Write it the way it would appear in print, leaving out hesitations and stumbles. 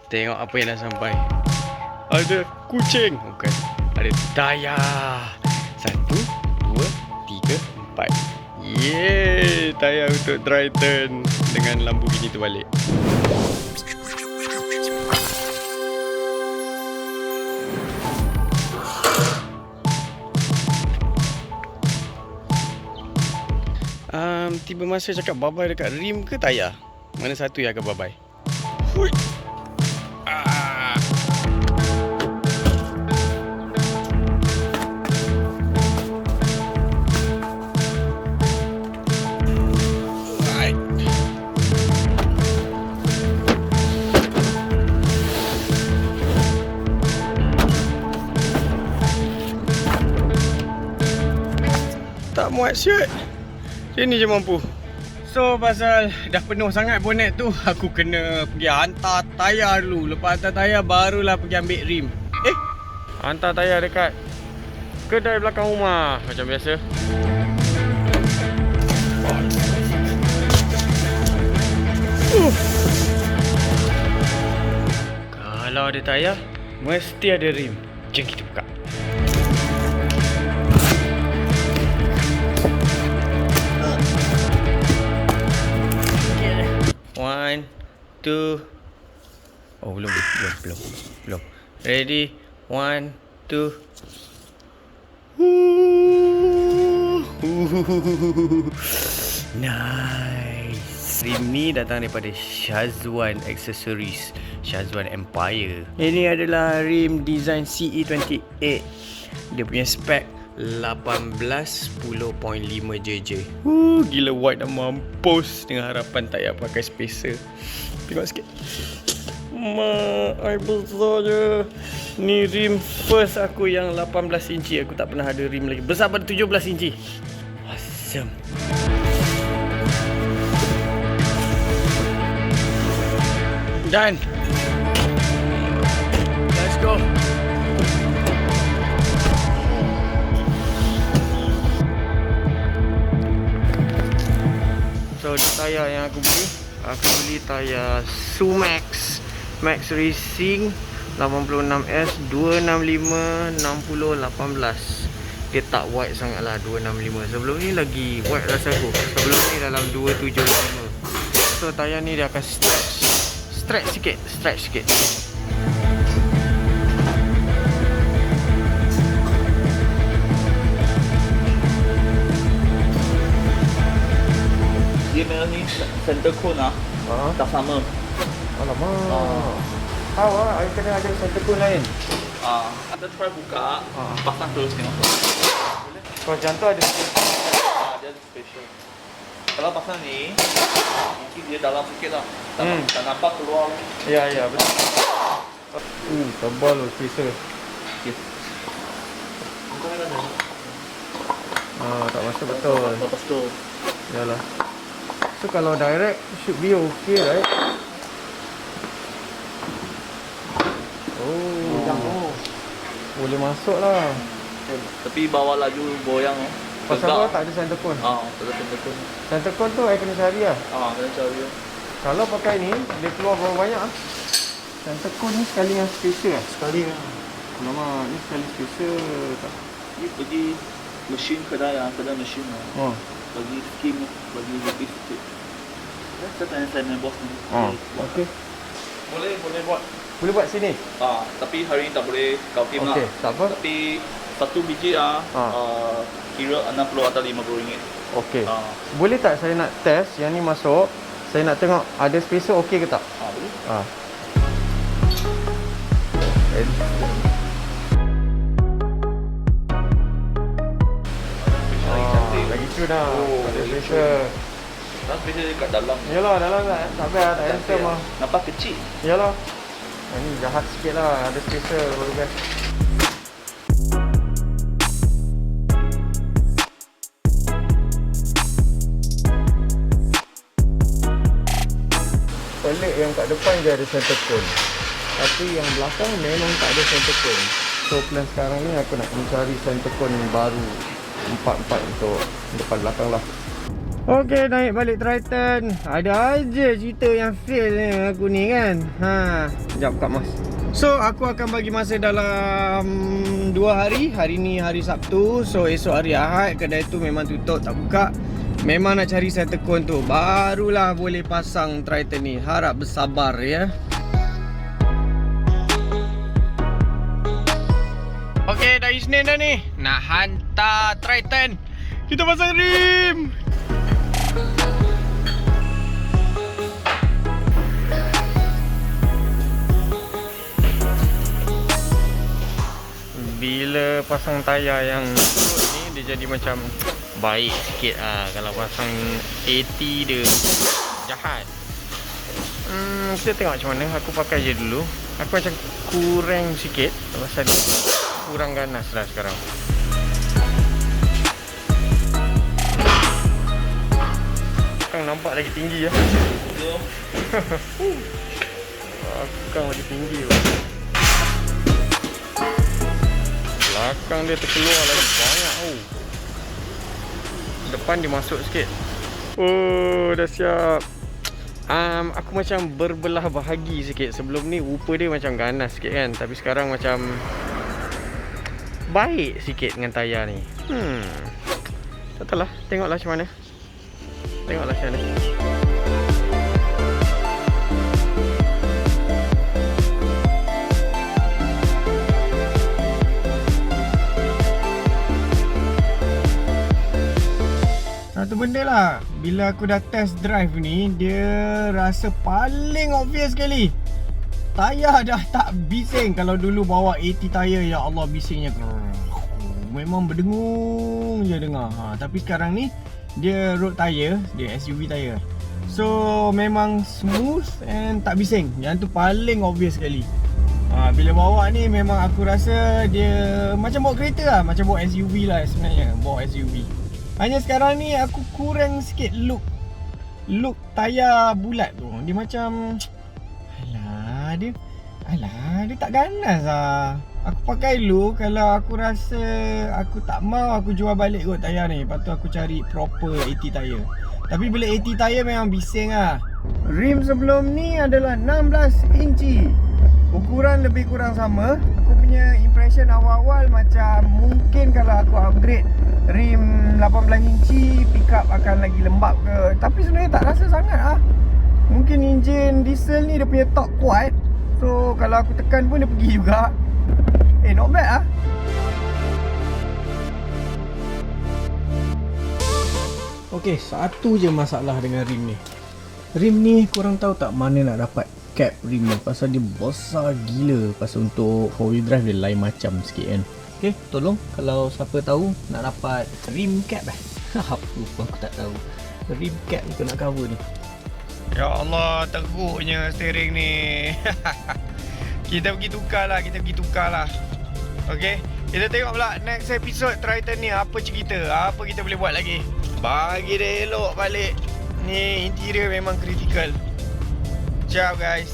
Tengok apa yang dah sampai. Ada kucing. Bukan. Ada tayar. 1, 2, 3, 4. Yeay, tayar untuk Triton dengan Lamborghini terbalik. Tiba masa cakap bye-bye dekat rim ke tayar? Mana satu yang akan bye-bye? Hui. Tak muat siut. Macam ni je mampu. So pasal dah penuh sangat bonet tu, aku kena pergi hantar tayar dulu. Lepas hantar tayar barulah pergi ambil rim. Hantar tayar dekat kedai belakang rumah macam biasa. Kalau ada tayar, mesti ada rim. Jom kita buka. One, two. Oh, belum. Ready? 1, 2. Nice. Rim ni datang daripada Shazwan Accessories, Shazwan Empire. Ini adalah rim design CE28. Dia punya spek 18.10.5 JJ. Gila white dah mampus dengan harapan tak payah pakai spacer. Tengok sikit. Mak, I besar je. Ni rim first aku yang 18 inci. Aku tak pernah ada rim lagi besar pada 17 inci. Awesome. Done. Let's go. So tayar yang aku beli tayar Sumax Max Racing 86S 265 60 18. Dia tak wide sangat lah 265. Sebelum ni lagi wide rasa aku. Sebelum ni dalam 275. So tayar ni dia akan stretch sikit. Dia memang ni center cone tak sama. Alamak. Tahu lah, I kena ada center cone lain. Anda try buka, pasang terus tengok. Kalau macam tu ada Dia ada special. Kalau pasang ni, dia dalam sikit lah. Tak nampak keluar. Ya, betul. Tebal loh spacer. Okay. Tak masuk betul. Lepas tu. Yalah. So kalau direct should be okay, right? Boleh masuk lah. Tapi bawa laju goyang. Pasal apa tak ada center cone? Tak ada center cone. Center cone tu I kena cari lah. Kena cari. Kalau pakai ni, dia keluar berapa banyak ah? Center cone ni sekali dengan spacer lah? Sekali lah. Alamak, ni sekali spacer tak? Ni pergi mesin kedai mesin lah. Bagi skim, bagi lebih sikit. Saya tanya bos ni. Okey. Boleh buat. Boleh buat sini? Tapi hari ni tak boleh kau tim lah. Okey, tak apa. Tapi satu biji kira 60 atau 50 ringgit. Okey. Boleh tak saya nak test yang ni masuk? Saya nak tengok ada spacer okey ke tak? Boleh. Lagi tu dah. Ada spacer. Spacer dekat dalam. Yalah, dalam tak payah, tak handsome lah. Nampak kecil. Yalah. Ni jahat sikit lah, ada spacer baru best. Pelik yang kat depan je ada center cone. Tapi yang belakang memang tak ada center cone. So plan sekarang ni aku nak mencari center cone baru 4-4 untuk depan belakang lah. Okey, naik balik Triton. Ada aja cerita yang fail ni aku ni kan. Sekejap buka mas. So aku akan bagi masa dalam 2 hari. Hari ni hari Sabtu. So esok hari Ahad kedai tu memang tutup, tak buka. Memang nak cari saya tekun tu, barulah boleh pasang Triton ni. Harap bersabar ya. Okey, dah Isnin dah ni. Nak hantar Triton. Kita pasang rim. Bila pasang tayar yang turut ni, dia jadi macam baik sikit kalau pasang 80 dia jahat. Kita tengok macam mana. Aku pakai je dulu. Aku macam kurang sikit pasal dia kurang ganas lah sekarang. Belakang nampak lagi tinggi ya. Belakang lagi tinggi. Belakang dia terkeluar lagi banyak. Depan dia masuk sikit. Oh, dah siap. Aku macam berbelah bahagi sikit. Sebelum ni rupa dia macam ganas sikit kan. Tapi sekarang macam baik sikit dengan tayar ni. Tak tahulah, tengoklah macam mana. Tengoklah macam mana. Satu benda lah, bila aku dah test drive ni, dia rasa paling obvious sekali. Tayar dah tak bising. Kalau dulu bawa 80 tayar, ya Allah bisingnya memang berdengung je dengar. Tapi sekarang ni dia road tayar, dia SUV tayar. So memang smooth and tak bising. Yang tu paling obvious sekali. Bila bawa ni memang aku rasa dia macam bawa kereta lah, macam bawa SUV lah sebenarnya, bawa SUV. Hanya sekarang ni aku kurang sikit look tayar bulat tu. Dia macam dia tak ganas lah. Aku pakai dulu, kalau aku rasa aku tak mau, aku jual balik kot tayar ni. Lepas tu aku cari proper 80 tayar. Tapi bila 80 tayar memang bising lah. Rim sebelum ni adalah 16 inci. Ukuran lebih kurang sama. Aku punya impression awal-awal macam mungkin kalau aku upgrade rim 18 inci, pickup akan lagi lembab ke. Tapi sebenarnya tak rasa sangat lah. Mungkin enjin diesel ni dia punya torque kuat. So kalau aku tekan pun dia pergi juga. Not bad lah. Okay, satu je masalah dengan rim ni. Rim ni korang tahu tak mana nak dapat cap rim ni? Pasal dia besar gila. Pasal untuk 4-wheel drive dia lain macam sikit kan. Okay, tolong kalau siapa tahu nak dapat rim cap apa aku tak tahu. Rim cap ni nak cover ni. Ya Allah, teruknya steering ni. Kita pergi tukar lah. Okay, kita tengok pula next episode Triton ni apa cerita, apa kita boleh buat lagi. Bagi dia elok balik. Ni interior memang kritikal. Ciao guys.